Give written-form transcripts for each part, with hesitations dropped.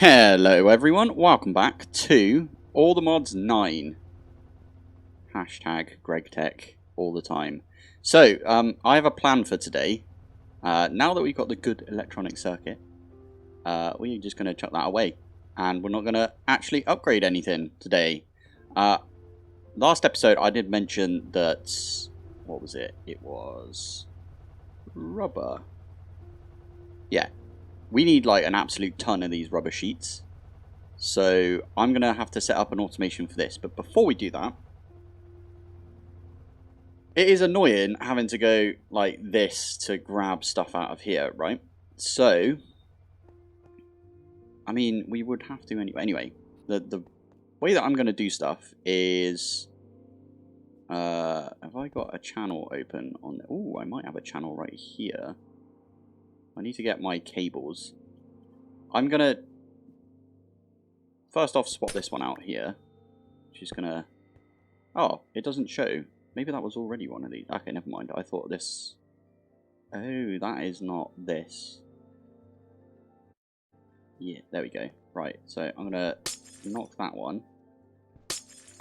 Hello everyone, welcome back to All the Mods 9. Hashtag GregTech all the time. So, I have a plan for today. Now that we've got the good electronic circuit, we're just going to chuck that away. And we're not going to actually upgrade anything today. Last episode I did mention that, what was it? It was rubber. Yeah. We need like an absolute ton of these rubber sheets. So I'm going to have to set up an automation for this. But before we do that, it is annoying having to go like this to grab stuff out of here, right? So, I mean, we would have to anyway. Anyway, the way that I'm going to do stuff is... have I got a channel open on... Oh, I might have a channel right here. I need to get my cables. I'm going to... First off, swap this one out here. Which is going to... Oh, it doesn't show. Maybe that was already one of these. Okay, never mind. I thought this... Oh, that is not this. Yeah, there we go. Right, so I'm going to knock that one.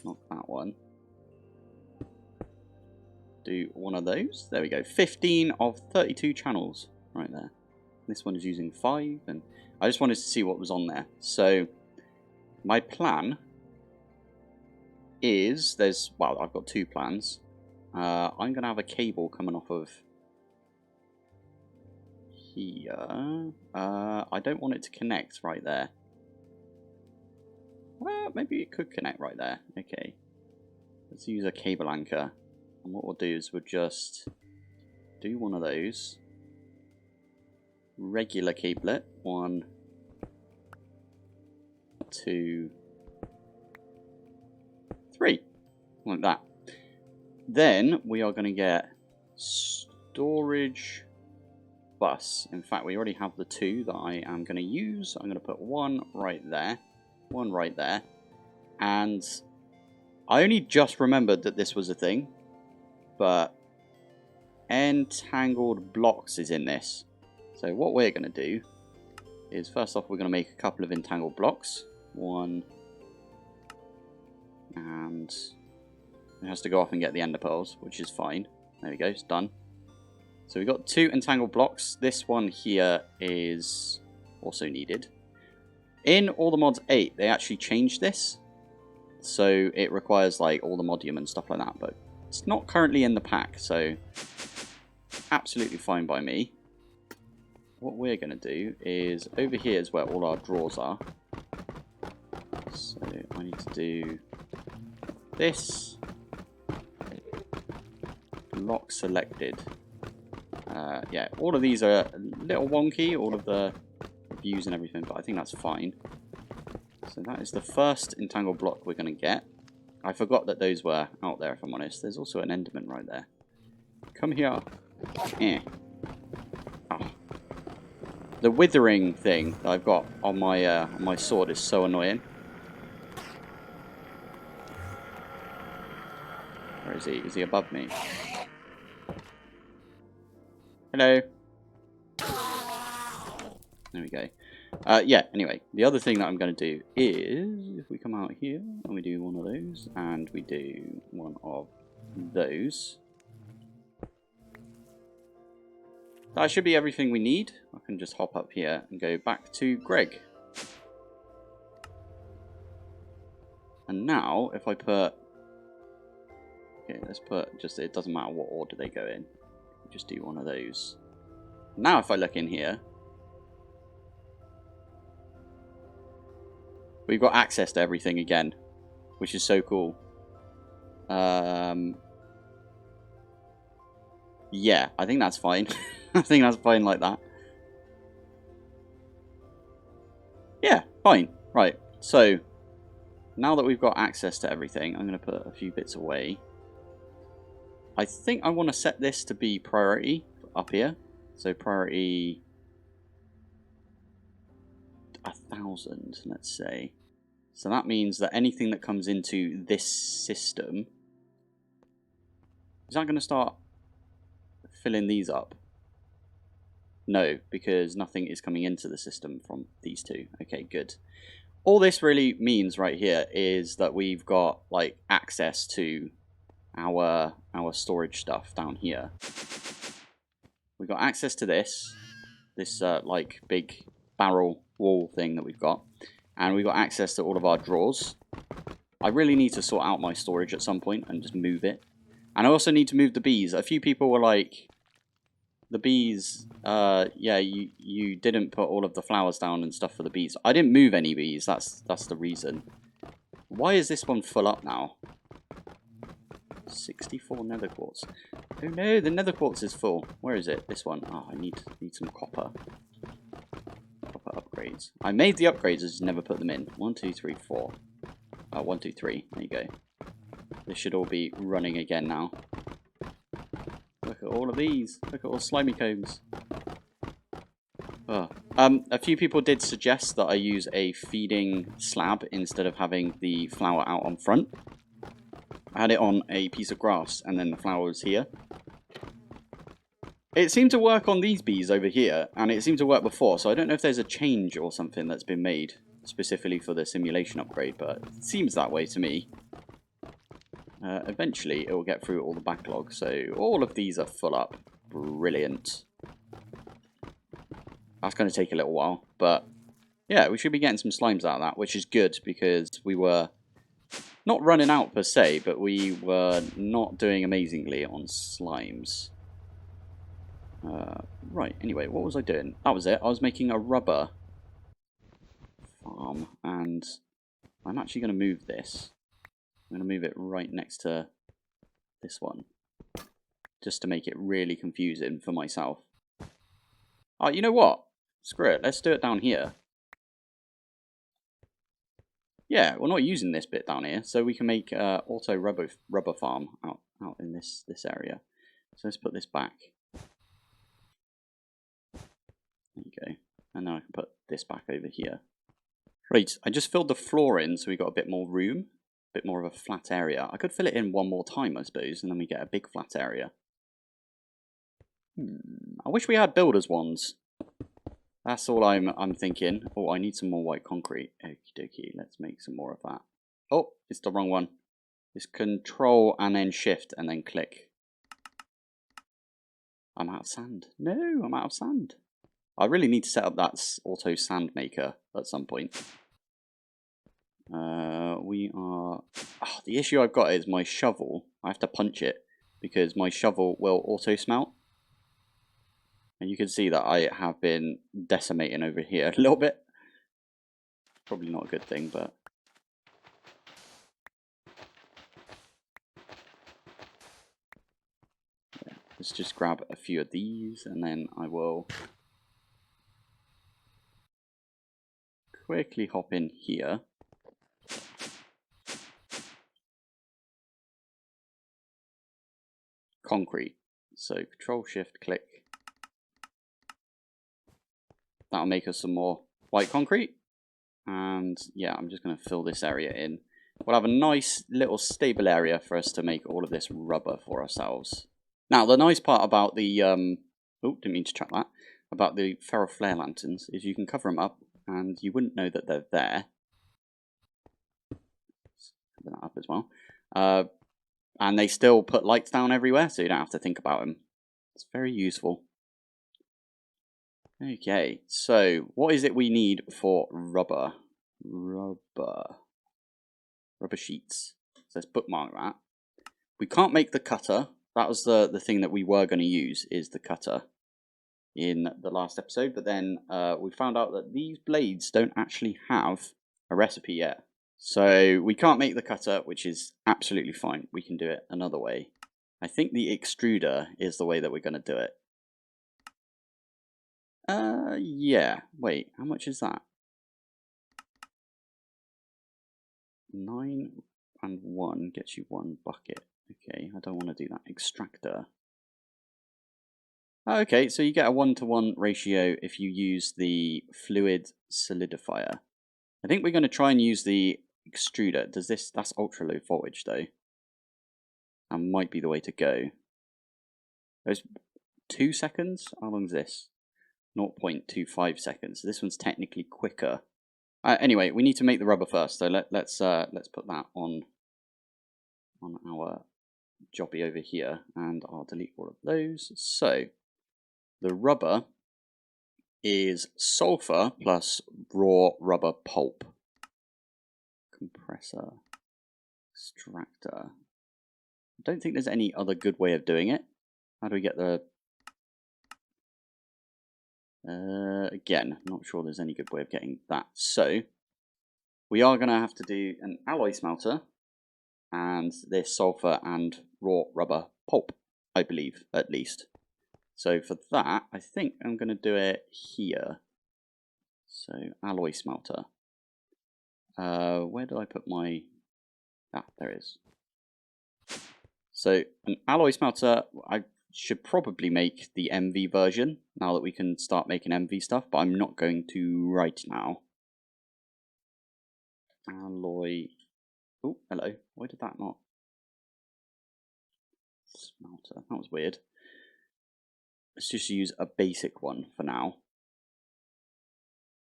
Knock that one. Do one of those. There we go. 15 of 32 channels right there. This one is using 5. And I just wanted to see what was on there. So, my plan is... Well, I've got two plans. I'm going to have a cable coming off of here. I don't want it to connect right there. Maybe it could connect right there. Okay. Let's use a cable anchor. And what we'll do is we'll just do one of those. Regular cablet. 1, 2, 3. Like that. Then we are going to get storage bus. In fact, we already have the 2 that I am going to use. I'm going to put one right there. One right there. And I only just remembered that this was a thing. But entangled blocks is in this. So what we're going to do is, first off, we're going to make a couple of entangled blocks. 1. And it has to go off and get the ender pearls, which is fine. There we go, it's done. So we've got 2 entangled blocks. This one here is also needed. In All the Mods 8, they actually changed this. So it requires like all the modium and stuff like that, but it's not currently in the pack, so absolutely fine by me. What we're going to do is, over here is where all our drawers are. So I need to do this. Lock selected. Yeah, all of these are a little wonky, all of the views and everything, but I think that's fine. So that is the first entangled block we're going to get. I forgot that those were out there, if I'm honest. There's also an enderman right there. Come here. Eh. Oh. The withering thing that I've got on my sword is so annoying. Where is he? Is he above me? Hello. There we go. Yeah, anyway, the other thing that I'm going to do is, if we come out here, and we do one of those, and we do one of those. That should be everything we need. I can just hop up here and go back to Greg. And now, if I put... Okay, let's put just... It doesn't matter what order they go in. Just do one of those. Now if I look in here, we've got access to everything again, which is so cool. Yeah, I think that's fine. I think that's fine like that. Yeah, fine. Right, so now that we've got access to everything, I'm going to put a few bits away. I think I want to set this to be priority up here. So priority 1000, let's say. So that means that anything that comes into this system... Is that going to start filling these up? No, because nothing is coming into the system from these two. Okay, good. All this really means right here is that we've got like access to our storage stuff down here. We've got access to this like big barrel wall thing that we've got, and we've got access to all of our drawers. I really need to sort out my storage at some point and just move it. And I also need to move the bees. A few people were like, the bees, yeah, you didn't put all of the flowers down and stuff for the bees. I didn't move any bees, that's the reason. Why is this one full up now? 64 nether quartz. Oh no, the nether quartz is full. Where is it? This one. Oh, I need some copper. Copper upgrades. I made the upgrades, I just never put them in. 1, 2, 3, 4. 1, 2, 3. There you go. This should all be running again now. Look at all of these. Look at all slimy combs. Oh. A few people did suggest that I use a feeding slab instead of having the flower out on front. I had it on a piece of grass and then the flower was here. It seemed to work on these bees over here, and it seemed to work before, so I don't know if there's a change or something that's been made specifically for the simulation upgrade, but it seems that way to me. Eventually it will get through all the backlog, so all of these are full up. Brilliant. That's going to take a little while, but yeah, we should be getting some slimes out of that, which is good because we were not running out per se, but we were not doing amazingly on slimes. Right, anyway, what was I doing? That was it. I was making a rubber farm, and I'm actually going to move this. I'm going to move it right next to this one, just to make it really confusing for myself. Oh, you know what? Screw it. Let's do it down here. Yeah, we're not using this bit down here, so we can make auto rubber farm out in this area. So let's put this back. There you go. And now I can put this back over here. Right, I just filled the floor in, so we got a bit more room, a bit more of a flat area. I could fill it in one more time, I suppose, and then we get a big flat area. I wish we had builder's wands. That's all I'm thinking. Oh, I need some more white concrete. Okie dokie, let's make some more of that. Oh, it's the wrong one. It's control and then shift and then click. I'm out of sand. No, I'm out of sand. I really need to set up that auto sand maker at some point. The issue I've got is my shovel. I have to punch it because my shovel will auto smelt. And you can see that I have been decimating over here a little bit. Probably not a good thing, but... yeah, let's just grab a few of these and then I will quickly hop in here. Concrete. So control shift click. That'll make us some more white concrete. And yeah, I'm just going to fill this area in. We'll have a nice little stable area for us to make all of this rubber for ourselves. Now, the nice part about the, oh, didn't mean to track that, about the ferro flare lanterns is you can cover them up and you wouldn't know that they're there. Let's cover that up as well. And they still put lights down everywhere, so you don't have to think about them. It's very useful. Okay, so what is it we need for rubber? Rubber sheets. So let's bookmark that. We can't make the cutter. That was the thing that we were going to use, is the cutter in the last episode. But then we found out that these blades don't actually have a recipe yet. So we can't make the cutter, which is absolutely fine. We can do it another way. I think the extruder is the way that we're going to do it. Yeah. Wait, how much is that? 9 and 1 gets you 1 bucket. Okay, I don't want to do that. Extractor. Okay, so you get a 1-to-1 ratio if you use the fluid solidifier. I think we're going to try and use the extruder. Does this? That's ultra low voltage though. That might be the way to go. There's 2 seconds. How long is this? 0.25 seconds. So this one's technically quicker. Anyway, we need to make the rubber first. So let's put that on our jobby over here, and I'll delete all of those. So the rubber is sulfur plus raw rubber pulp. Compressor, extractor. I don't think there's any other good way of doing it. How do we get the... again, not sure there's any good way of getting that. So we are going to have to do an alloy smelter and this sulfur and raw rubber pulp, I believe, at least. So for that, I think I'm going to do it here. So alloy smelter. Where did I put my... Ah, there it is. So an alloy smelter, I should probably make the MV version now that we can start making MV stuff, but I'm not going to right now. Alloy... Oh, hello. Why did that not... Smelter. That was weird. Let's just use a basic one for now.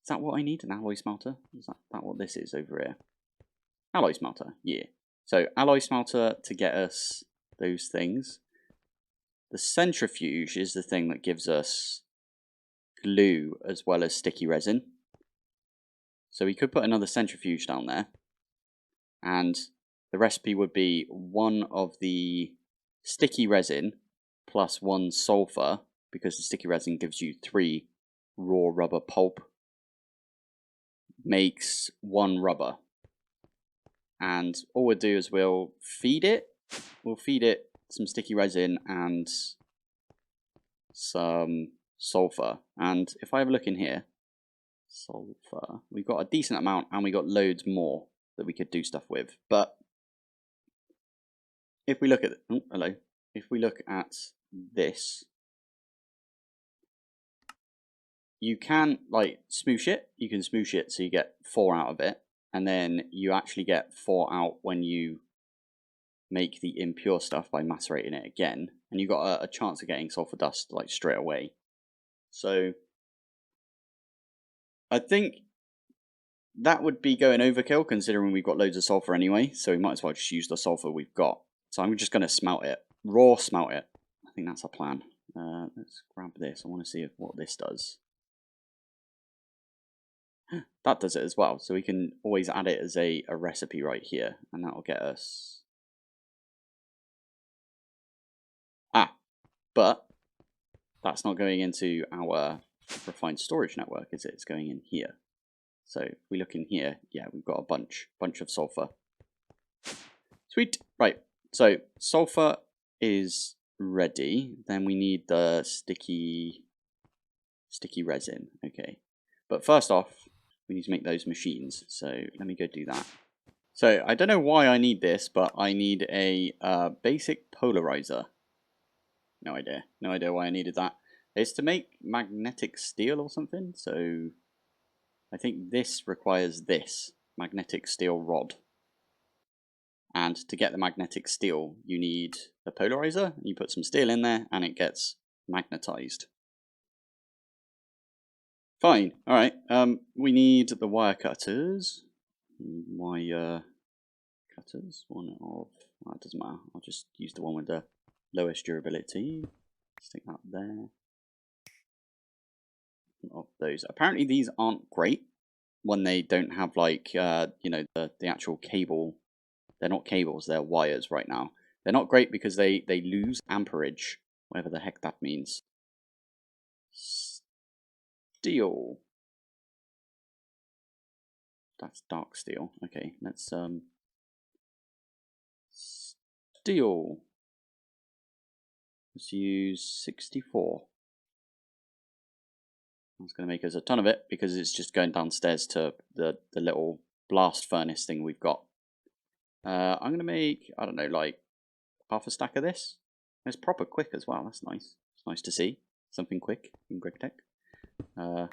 Is that what I need? An alloy smelter? Is that what this is over here? Alloy smelter, yeah. So alloy smelter to get us those things. The centrifuge is the thing that gives us glue as well as sticky resin. So we could put another centrifuge down there. And the recipe would be 1 of the sticky resin plus 1 sulfur, because the sticky resin gives you 3 raw rubber pulp, makes 1 rubber. And all we'll do is we'll feed it some sticky resin and some sulfur. And if I have a look in here, sulfur, we've got a decent amount and we got loads more that we could do stuff with. But if we look at if we look at this, you can like smoosh it. You can smoosh it so you get 4 out of it, and then you actually get 4 out when you make the impure stuff by macerating it again, and you got a chance of getting sulfur dust like straight away. So I think that would be going overkill considering we've got loads of sulfur anyway, so we might as well just use the sulfur we've got. So I'm just going to smelt it, raw smelt it. I think that's our plan. Let's grab this. I want to see what this does. That does it as well, so we can always add it as a recipe right here, and that will get us... But that's not going into our refined storage network, is it? It's going in here. So if we look in here, yeah, we've got a bunch of sulfur. Sweet. Right. So sulfur is ready. Then we need the sticky resin. Okay. But first off, we need to make those machines. So let me go do that. So I don't know why I need this, but I need a basic polarizer. No idea. No idea why I needed that. It's to make magnetic steel or something. So I think this requires this magnetic steel rod. And to get the magnetic steel, you need a polarizer. You put some steel in there and it gets magnetized. Fine. All right. We need the wire cutters. Wire cutters. One of... Well, it doesn't matter. I'll just use the one with the lowest durability. Stick that there. Of those. Apparently these aren't great when they don't have like you know, the actual cable. They're not cables, they're wires right now. They're not great because they lose amperage, whatever the heck that means. Steel. That's dark steel. Okay, let's steel. Let's use 64. That's going to make us a ton of it because it's just going downstairs to the little blast furnace thing we've got. I'm going to make, I don't know, like half a stack of this. It's proper quick as well. That's nice. It's nice to see something quick in GregTech.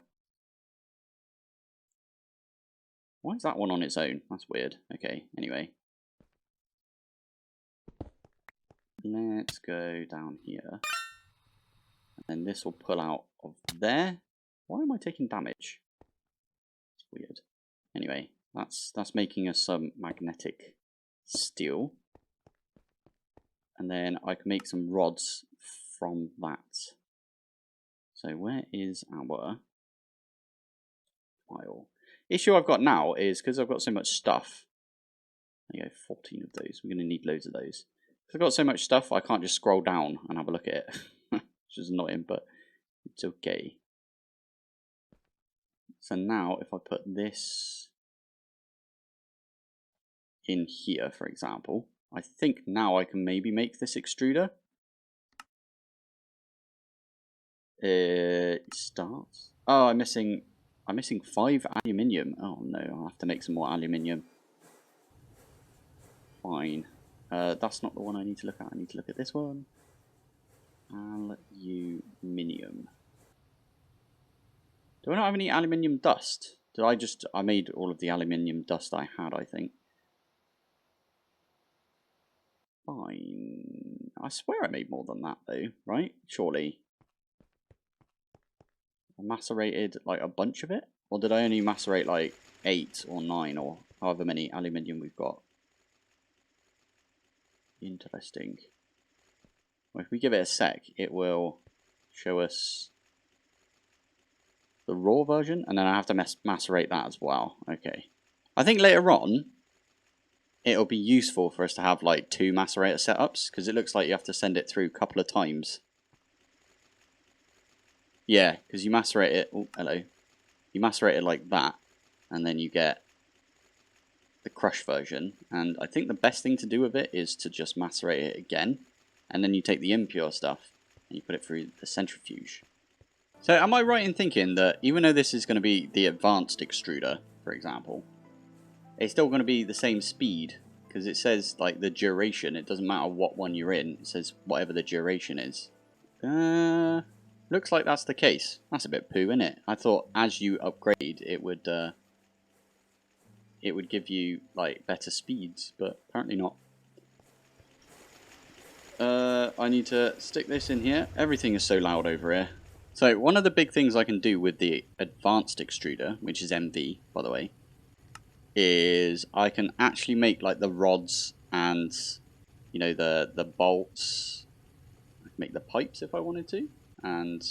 Why is that one on its own? That's weird. Okay, anyway. Let's go down here. And then this will pull out of there. Why am I taking damage? It's weird. Anyway, that's making us some magnetic steel. And then I can make some rods from that. So where is our file? Issue I've got now is because I've got so much stuff. There you go, 14 of those. We're going to need loads of those. Because I've got so much stuff, I can't just scroll down and have a look at it. Which is annoying, but it's okay. So now if I put this in here, for example, I think now I can maybe make this extruder. Starts. Oh, I'm missing 5 aluminium. Oh no, I'll have to make some more aluminium. Fine. That's not the one I need to look at. I need to look at this one. Aluminium. Do I not have any aluminium dust? I made all of the aluminium dust I had, I think. Fine. I swear I made more than that though, right? Surely. I macerated like a bunch of it? Or did I only macerate like 8 or 9 or however many aluminium we've got? Interesting. Well, if we give it a sec, it will show us the raw version, and then I have to macerate that as well. Okay. I think later on, it'll be useful for us to have like 2 macerator setups, because it looks like you have to send it through a couple of times. Yeah, because you macerate it. Oh, hello. You macerate it like that, and then you get the crush version. And I think the best thing to do with it is to just macerate it again, and then you take the impure stuff and you put it through the centrifuge. So am I right in thinking that even though this is going to be the advanced extruder, for example, it's still going to be the same speed? Because it says like the duration, it doesn't matter what one you're in, it says whatever the duration is. Looks like that's the case. That's a bit poo, isn't it? I thought as you upgrade it would give you like better speeds, but apparently not. I need to stick this in here. Everything is so loud over here. So one of the big things I can do with the advanced extruder, which is MV by the way, is I can actually make like the rods and you know the bolts. I can make the pipes if I wanted to, and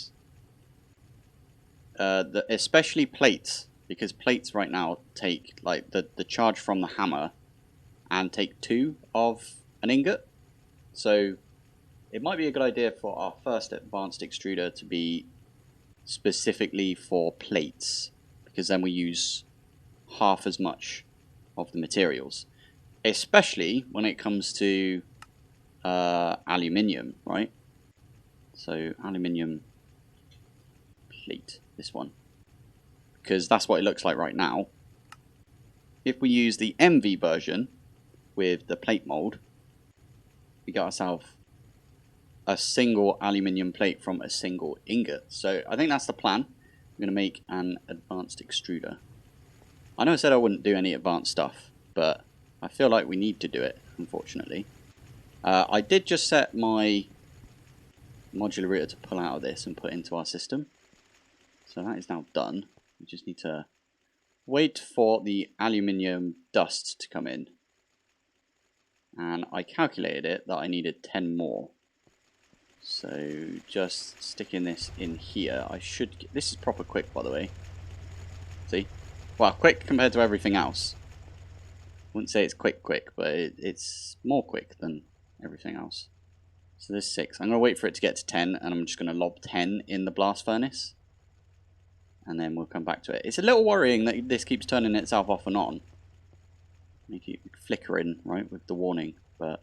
especially plates, because plates right now take like the charge from the hammer and take 2 of an ingot. So it might be a good idea for our first advanced extruder to be specifically for plates, because then we use half as much of the materials, especially when it comes to aluminium, right? So aluminium plate, this one, because that's what it looks like right now. If we use the MV version with the plate mold, we get ourselves a single aluminium plate from a single ingot. So I think that's the plan. I'm going to make an advanced extruder. I know I said I wouldn't do any advanced stuff, but I feel like we need to do it, unfortunately. I did just set my modular router to pull out of this and put into our system. So that is now done. We just need to wait for the aluminium dust to come in. And I calculated it that I needed 10 more. So just sticking this in here, I should get, this is proper quick by the way. See? Well, quick compared to everything else. Wouldn't say it's quick, but it's more quick than everything else. So there's 6. I'm going to wait for it to get to 10, and I'm just going to lob 10 in the blast furnace. And then we'll come back to it. It's a little worrying that this keeps turning itself off and on. You keep flickering, right, with the warning. But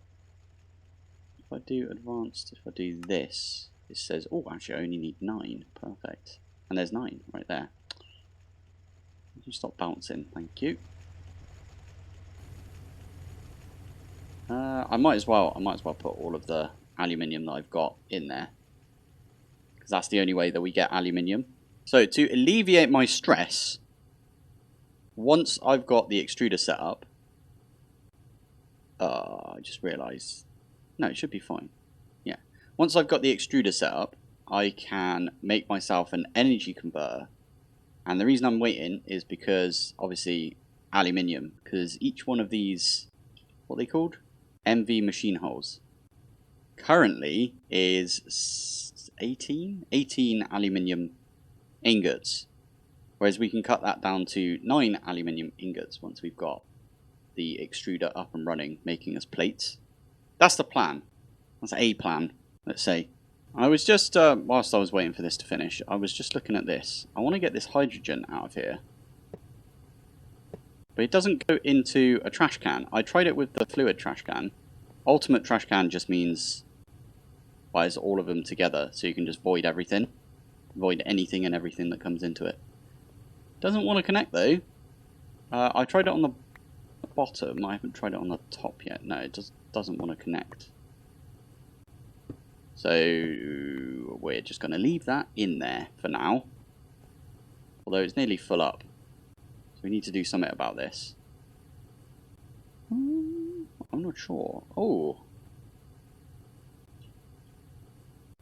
if I do advanced, if I do this, it says, oh, actually I only need 9. Perfect. And there's 9 right there. You stop bouncing, thank you. I might as well put all of the aluminium that I've got in there, because that's the only way that we get aluminium. So to alleviate my stress, once I've got the extruder set up, I just realised, no, it should be fine. Yeah, once I've got the extruder set up, I can make myself an energy converter And the reason I'm waiting is because, obviously, aluminium. Because each one of these, what are they called? MV machine holes. Currently is 18 aluminium ingots. Whereas we can cut that down to 9 aluminium ingots once we've got the extruder up and running, making us plates. That's the plan. That's a plan, let's say. I was just, whilst I was waiting for this to finish, I was just looking at this. I want to get this hydrogen out of here. But it doesn't go into a trash can. I tried it with the fluid trash can. Ultimate trash can just means buys all of them together, so you can just void everything. Void anything and everything that comes into it. Doesn't want to connect though. I tried it on the bottom. I haven't tried it on the top yet. No, it just doesn't want to connect. So we're just going to leave that in there for now. Although it's nearly full up. So we need to do something about this. I'm not sure. Oh.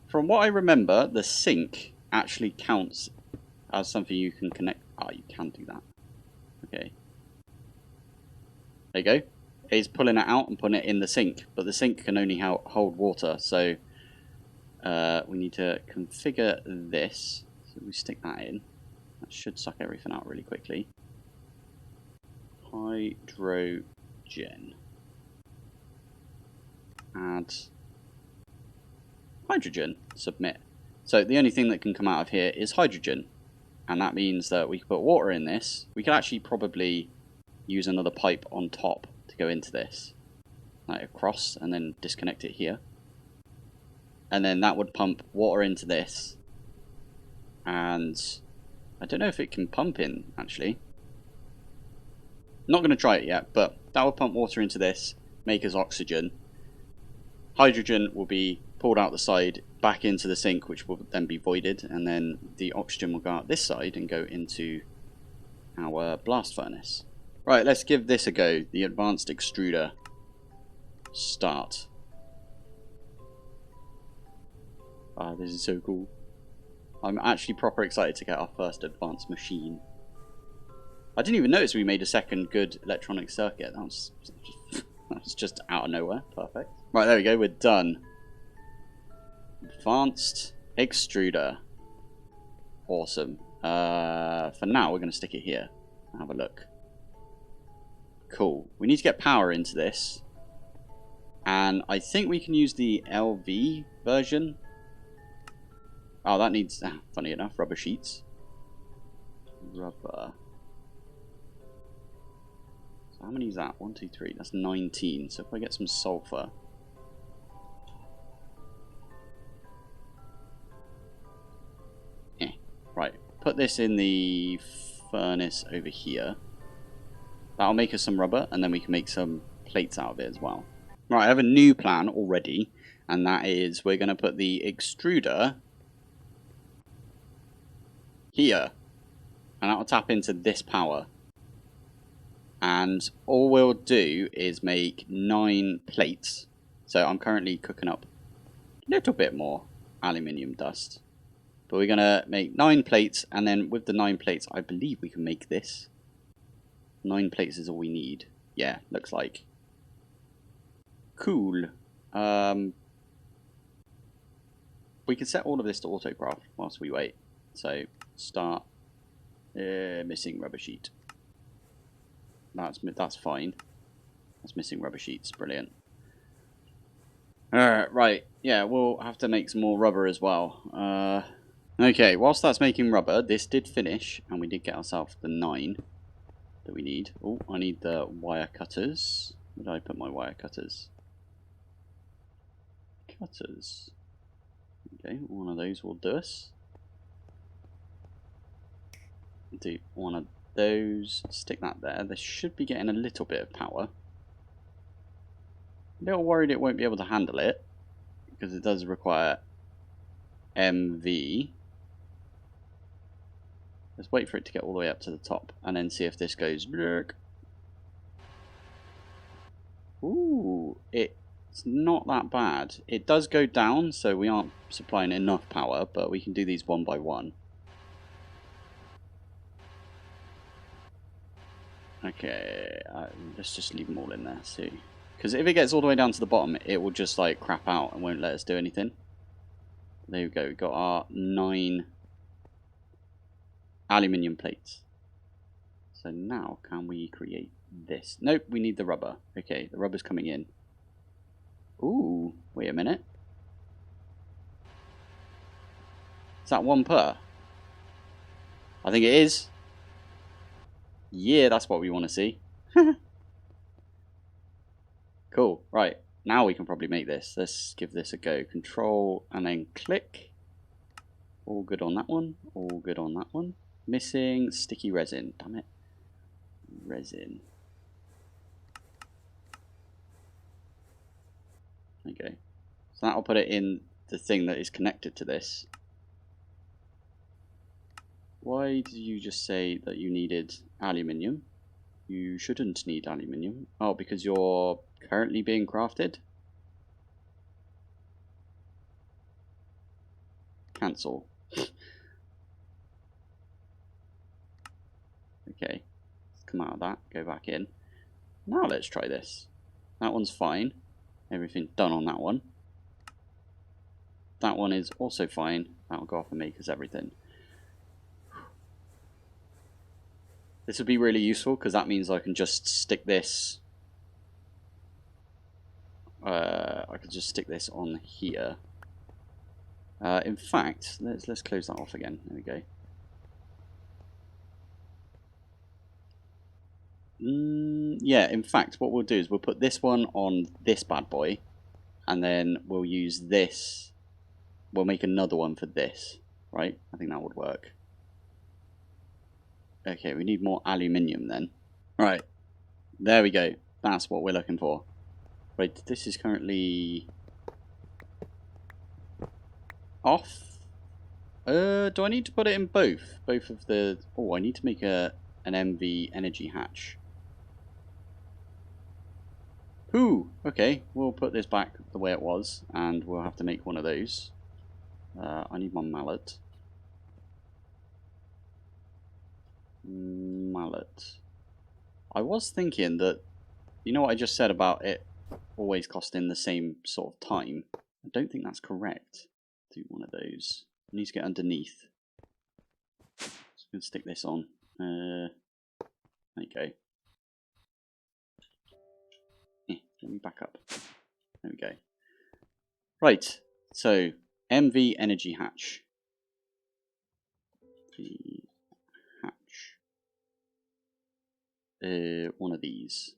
From what I remember, the sink actually counts as something you can connect. Ah, you can do that. Okay. There you go. It's pulling it out and putting it in the sink. But the sink can only hold water. So we need to configure this. So we stick that in. That should suck everything out really quickly. Hydrogen. Add hydrogen. Submit. So the only thing that can come out of here is hydrogen. And that means that we can put water in this. We could actually probably use another pipe on top to go into this. Like across and then disconnect it here. And then that would pump water into this. And I don't know if it can pump in, actually. Not going to try it yet, but that will pump water into this, make us oxygen. Hydrogen will be pulled out the side, back into the sink, which will then be voided, and then the oxygen will go out this side and go into our blast furnace. Right, let's give this a go. The advanced extruder. Start. Ah, this is so cool. I'm actually proper excited to get our first advanced machine. I didn't even notice we made a second good electronic circuit. That was just out of nowhere. Perfect. Right, there we go. We're done. Advanced extruder. Awesome. For now, we're going to stick it here. Have a look. Cool. We need to get power into this. And I think we can use the LV version. Oh, that needs, funny enough, rubber sheets. Rubber. So how many is that? 1, 2, 3. That's 19. So if I get some sulfur. Right. Put this in the furnace over here. That'll make us some rubber, and then we can make some plates out of it as well. Right, I have a new plan already, and that is we're going to put the extruder here, and that'll tap into this power. And all we'll do is make 9 plates. So I'm currently cooking up a little bit more aluminium dust. But we're going to make 9 plates, and then with the 9 plates, I believe we can make this. 9 plates is all we need. Yeah, looks like. Cool. We can set all of this to autograph whilst we wait. So, start. Missing rubber sheet. That's fine. That's missing rubber sheets. Brilliant. Right. Yeah, we'll have to make some more rubber as well. Okay, whilst that's making rubber, this did finish, and we did get ourselves the 9 that we need. Oh, I need the wire cutters. Where did I put my wire cutters? Cutters. Okay, one of those will do us. Do one of those. Stick that there. They should be getting a little bit of power. A little worried it won't be able to handle it, because it does require MV. Let's wait for it to get all the way up to the top, and then see if this goes. Ooh, it's not that bad. It does go down, so we aren't supplying enough power, but we can do these one by one. Okay, let's just leave them all in there, see. Because if it gets all the way down to the bottom, it will just like crap out and won't let us do anything. There we go, we've got our 9 aluminium plates. So now can we create this? Nope, we need the rubber. Okay, the rubber's coming in. Ooh, wait a minute. Is that 1 per? I think it is. Yeah, that's what we want to see. Cool, right. Now we can probably make this. Let's give this a go. Control and then click. All good on that one. All good on that one. Missing sticky resin. Damn it. Resin. Okay. So that'll put it in the thing that is connected to this. Why did you just say that you needed aluminium? You shouldn't need aluminium. Oh, because you're currently being crafted? Cancel. Okay. Let's come out of that. Go back in. Now let's try this. That one's fine. Everything done on that one. That one is also fine. That'll go off and make us everything. This would be really useful because that means I can just stick this. I could just stick this on here. In fact, let's close that off again. There we go. Yeah, in fact, what we'll do is we'll put this one on this bad boy, and then we'll use this. We'll make another one for this, right? I think that would work. Okay, we need more aluminium then. Right, there we go. That's what we're looking for. Right, this is currently off. Do I need to put it in both? Both of the... Oh, I need to make an MV energy hatch. Ooh, okay, we'll put this back the way it was, and we'll have to make one of those. I need my mallet. Mallet. I was thinking that, you know what I just said about it always costing the same sort of time? I don't think that's correct. Do one of those. I need to get underneath. Just going to stick this on. There you go. Let me back up. There we go. Right, so MV energy hatch. The hatch. One of these.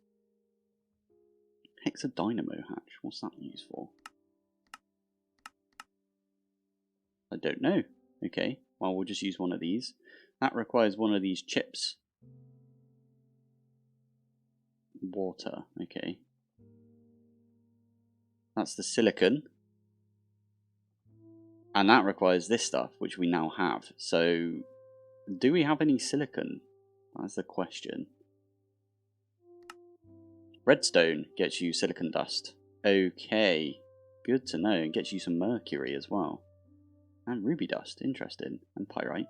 Hexadynamo hatch. What's that used for? I don't know. Okay, well we'll just use one of these. That requires one of these chips. Water, okay. That's the silicon. And that requires this stuff, which we now have. So, do we have any silicon? That's the question. Redstone gets you silicon dust. Okay, good to know. And gets you some mercury as well. And ruby dust, interesting. And pyrite.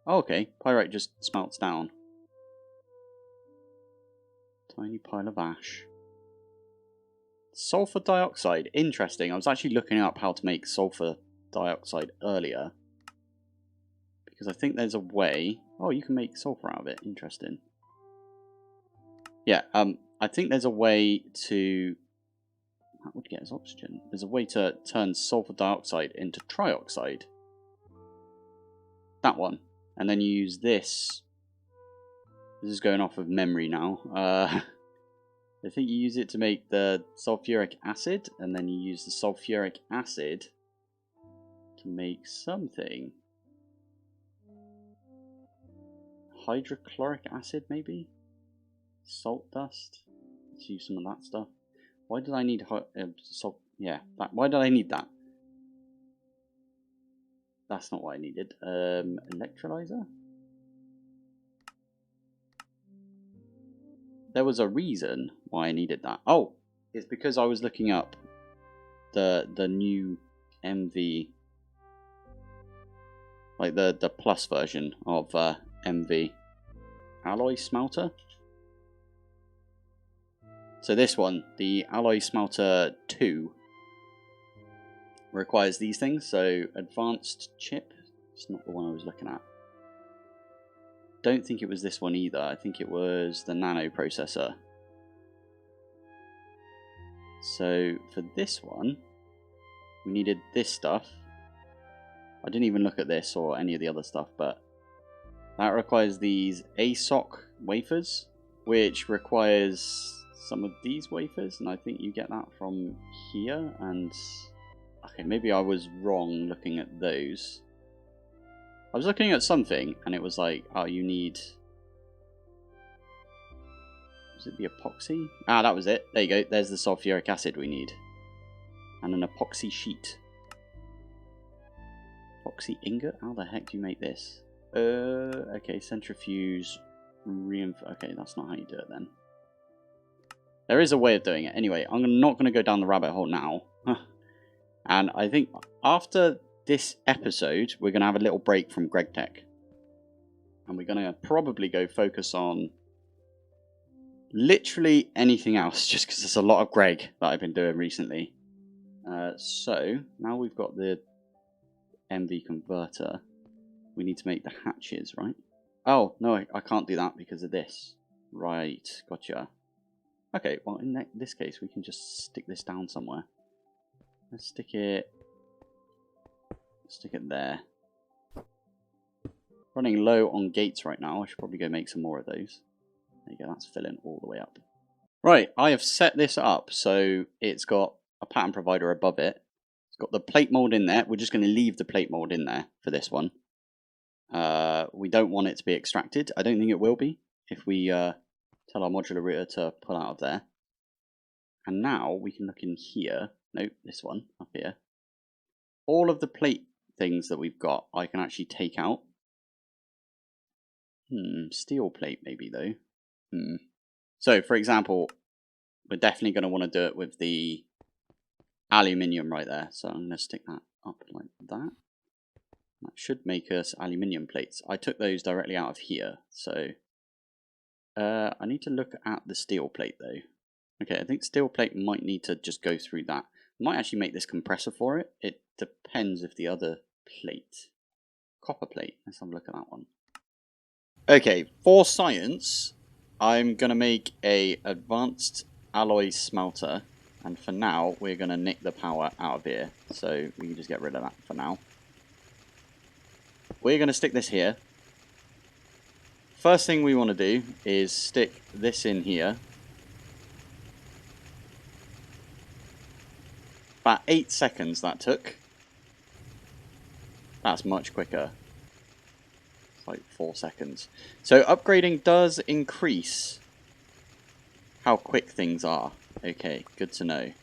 Oh, okay, pyrite just smelts down. Tiny pile of ash. Sulfur dioxide, interesting. I was actually looking up how to make sulfur dioxide earlier. Because I think there's a way... Oh, you can make sulfur out of it, interesting. Yeah, I think there's a way to... That would get us oxygen. There's a way to turn sulfur dioxide into trioxide. That one. And then you use this. This is going off of memory now. I think you use it to make the sulfuric acid, and then you use the sulfuric acid to make something. Hydrochloric acid, maybe? Salt dust? Let's use some of that stuff. Why did I need salt? Yeah, why did I need that? That's not what I needed. Electrolyzer? There was a reason why I needed that. Oh, it's because I was looking up the new MV, like the plus version of MV. alloy smelter. So this one, the alloy smelter 2, requires these things. So advanced chip, it's not the one I was looking at. Don't think it was this one either. I think it was the nano processor. So for this one, we needed this stuff. I didn't even look at this or any of the other stuff, but that requires these ASOC wafers, which requires some of these wafers, and I think you get that from here. And okay, maybe I was wrong looking at those. I was looking at something and it was like, oh, you need, was it the epoxy? Ah, that was it. There you go. There's the sulfuric acid we need. And an epoxy sheet. Epoxy ingot? How the heck do you make this? Okay, centrifuge, okay, that's not how you do it then. There is a way of doing it. Anyway, I'm not going to go down the rabbit hole now. And I think after this episode, we're going to have a little break from GregTech. And we're going to probably go focus on literally anything else, just because there's a lot of Greg that I've been doing recently. So, now we've got the MV converter. We need to make the hatches, right? Oh, no, I can't do that because of this. Right, gotcha. Okay, well, in this case, we can just stick this down somewhere. Let's stick it there. Running low on gates right now. I should probably go make some more of those. There you go, that's filling all the way up. Right, I have set this up so it's got a pattern provider above it. It's got the plate mold in there. We're just going to leave the plate mold in there for this one. We don't want it to be extracted. I don't think it will be if we tell our modular router to pull out of there. And now we can look in here. Nope, this one up here. All of the plate things that we've got, I can actually take out. Steel plate maybe though. So for example, we're definitely going to want to do it with the aluminium right there. So I'm going to stick that up like that. That should make us aluminium plates. I took those directly out of here. So I need to look at the steel plate though. Okay, I think steel plate might need to just go through that. Might actually make this compressor for it. It depends if the other plate, copper plate, let's have a look at that one. Okay, for science, I'm going to make a advanced alloy smelter. And for now, we're going to nick the power out of here. So we can just get rid of that for now. We're going to stick this here. First thing we want to do is stick this in here. About 8 seconds that took. That's much quicker. It's like 4 seconds. So upgrading does increase how quick things are. Okay, good to know. Right,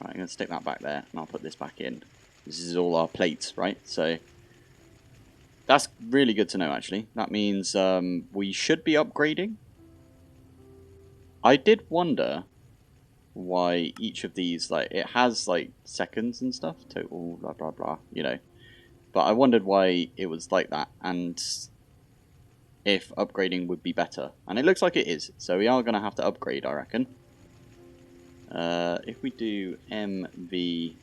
I'm going to stick that back there and I'll put this back in. This is all our plates, right? So that's really good to know actually. That means we should be upgrading. I did wonder why each of these, like, it has like seconds and stuff, total blah blah blah, you know, but I wondered why it was like that and if upgrading would be better, and it looks like it is, so we are going to have to upgrade, I reckon. If we do MV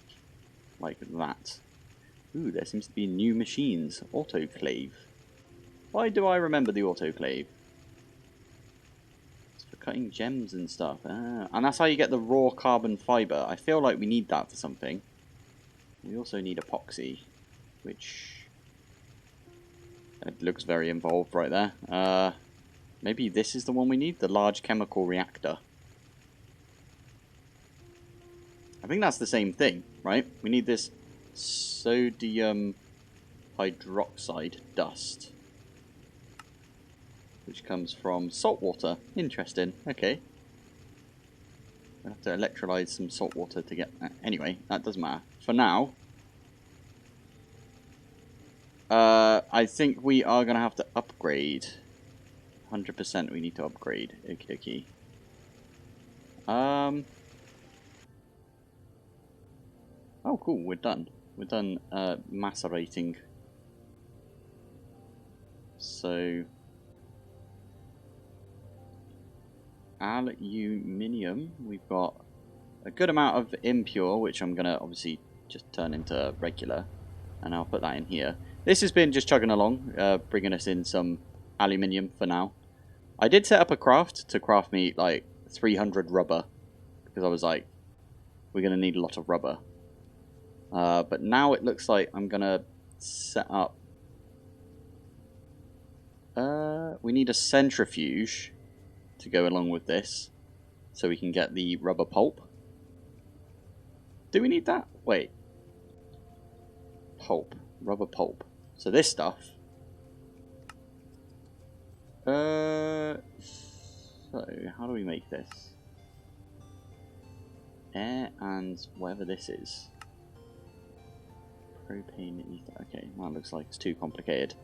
like that, ooh, there seems to be new machines. Autoclave. Why do I remember the autoclave? Cutting gems and stuff. And that's how you get the raw carbon fiber. I feel like we need that for something. We also need epoxy, which it looks very involved right there. Maybe this is the one we need, the large chemical reactor. I think that's the same thing, right? We need this sodium hydroxide dust, which comes from salt water. Interesting. Okay. We'll have to electrolyze some salt water to get that. Anyway, that doesn't matter. For now, I think we are going to have to upgrade. 100% we need to upgrade. Okay. Oh, cool. We're done. We're done macerating. So aluminium. We've got a good amount of impure, which I'm going to obviously just turn into regular. And I'll put that in here. This has been just chugging along, bringing us in some aluminium for now. I did set up a craft to craft me like 300 rubber. Because I was like, we're going to need a lot of rubber. But now it looks like I'm going to set up... we need a centrifuge to go along with this. So we can get the rubber pulp. Do we need that? Wait. Pulp. Rubber pulp. So this stuff. So how do we make this? Air and whatever this is. Propane ether. Okay, that looks like it's too complicated.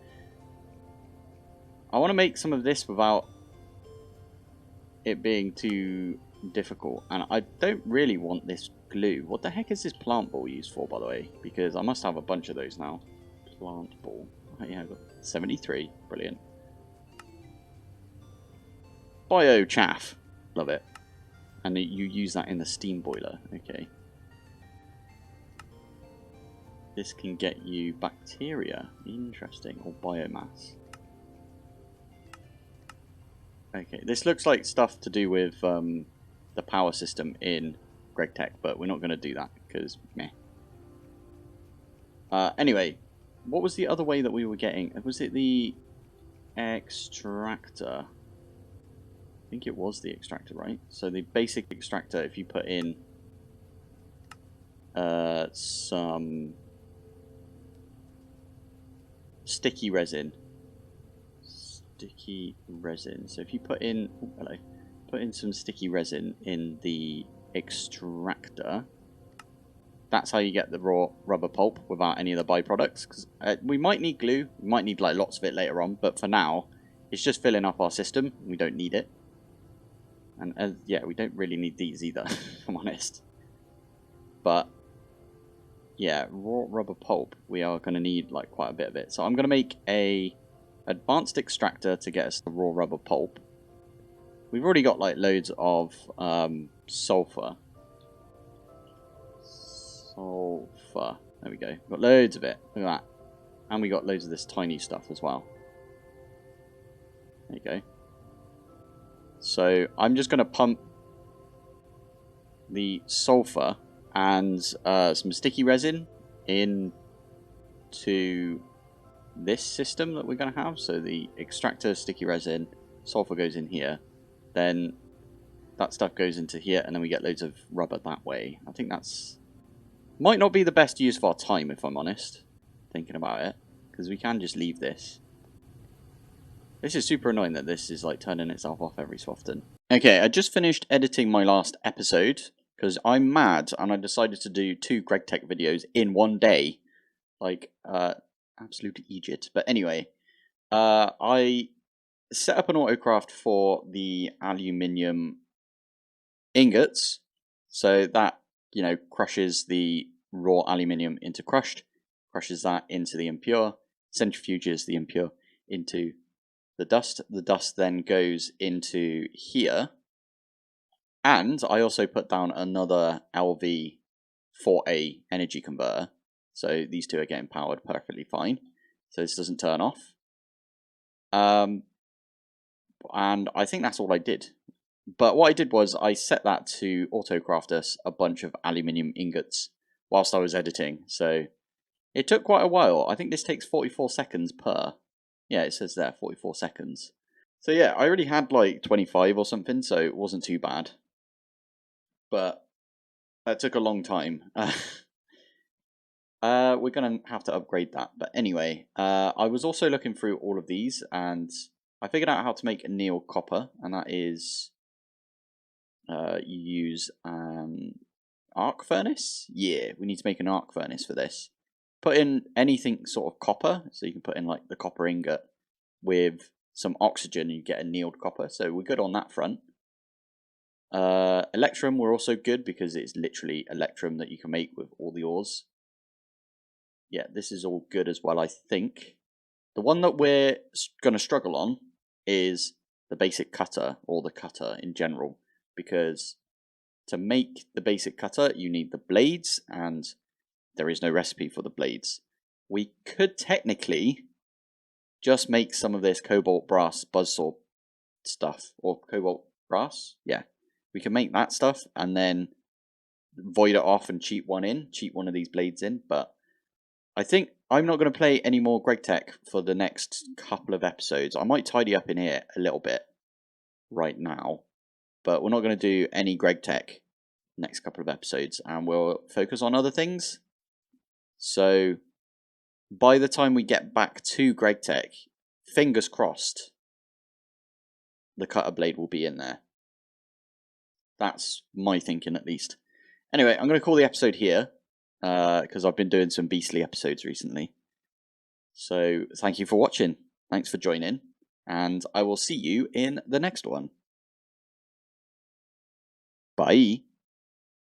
I want to make some of this without it being too difficult. And I don't really want this glue. What the heck is this plant ball used for, by the way? Because I must have a bunch of those now. Plant ball. Oh, yeah, I've got 73. Brilliant. Biochaff. Love it. And you use that in the steam boiler. Okay. This can get you bacteria. Interesting. Or biomass. Okay. This looks like stuff to do with the power system in GregTech. But we're not going to do that. Because meh. Anyway. What was the other way that we were getting? Was it the extractor? I think it was the extractor, right? So the basic extractor, if you put in some sticky resin. Sticky resin. So if you put in, oh, hello, put in some sticky resin in the extractor, that's how you get the raw rubber pulp without any of the byproducts. Because we might need glue, we might need like lots of it later on, but for now, it's just filling up our system. We don't need it. And yeah, we don't really need these either, if I'm honest. But yeah, raw rubber pulp, we are going to need like quite a bit of it. So I'm going to make a advanced extractor to get us the raw rubber pulp. We've already got like loads of sulfur. There we go. We've got loads of it. Look at that. And we got loads of this tiny stuff as well. There you go. So I'm just going to pump the sulfur and some sticky resin into this system that we're going to have. So the extractor, sticky resin, sulfur goes in here. Then that stuff goes into here, and then we get loads of rubber that way. I think that's... might not be the best use of our time, if I'm honest, thinking about it. Because we can just leave this. This is super annoying that this is like turning itself off every so often. Okay, I just finished editing my last episode because I'm mad and I decided to do 2 GregTech videos in one day. Like, absolute idiot. But anyway, I set up an autocraft for the aluminium ingots. So that, you know, crushes the raw aluminium into crushes that into the impure, centrifuges the impure into the dust. The dust then goes into here. And I also put down another LV 4A energy converter. So these two are getting powered perfectly fine. So this doesn't turn off. And I think that's all I did. But what I did was I set that to autocraft us a bunch of aluminium ingots whilst I was editing. So it took quite a while. I think this takes 44 seconds per. Yeah, it says there, 44 seconds. So yeah, I already had like 25 or something, so it wasn't too bad. But that took a long time. We're going to have to upgrade that. But anyway, I was also looking through all of these, and I figured out how to make a annealed copper, and that is you use arc furnace. Yeah, we need to make an arc furnace for this. Put in anything sort of copper, so you can put in like the copper ingot with some oxygen, you get annealed copper. So we're good on that front. Electrum, we're also good because it's literally electrum that you can make with all the ores. Yeah, this is all good as well, I think. The one that we're going to struggle on is the basic cutter, or the cutter in general, because to make the basic cutter you need the blades, and there is no recipe for the blades. We could technically just make some of this cobalt brass buzzsaw stuff, or cobalt brass, yeah. We can make that stuff and then void it off and cheat one of these blades in, but I think I'm not going to play any more GregTech for the next couple of episodes. I might tidy up in here a little bit right now, but we're not going to do any GregTech next couple of episodes, and we'll focus on other things. So by the time we get back to GregTech, fingers crossed, the cutter blade will be in there. That's my thinking, at least. Anyway, I'm going to call the episode here, because I've been doing some beastly episodes recently. So thank you for watching. Thanks for joining, and I will see you in the next one. Bye.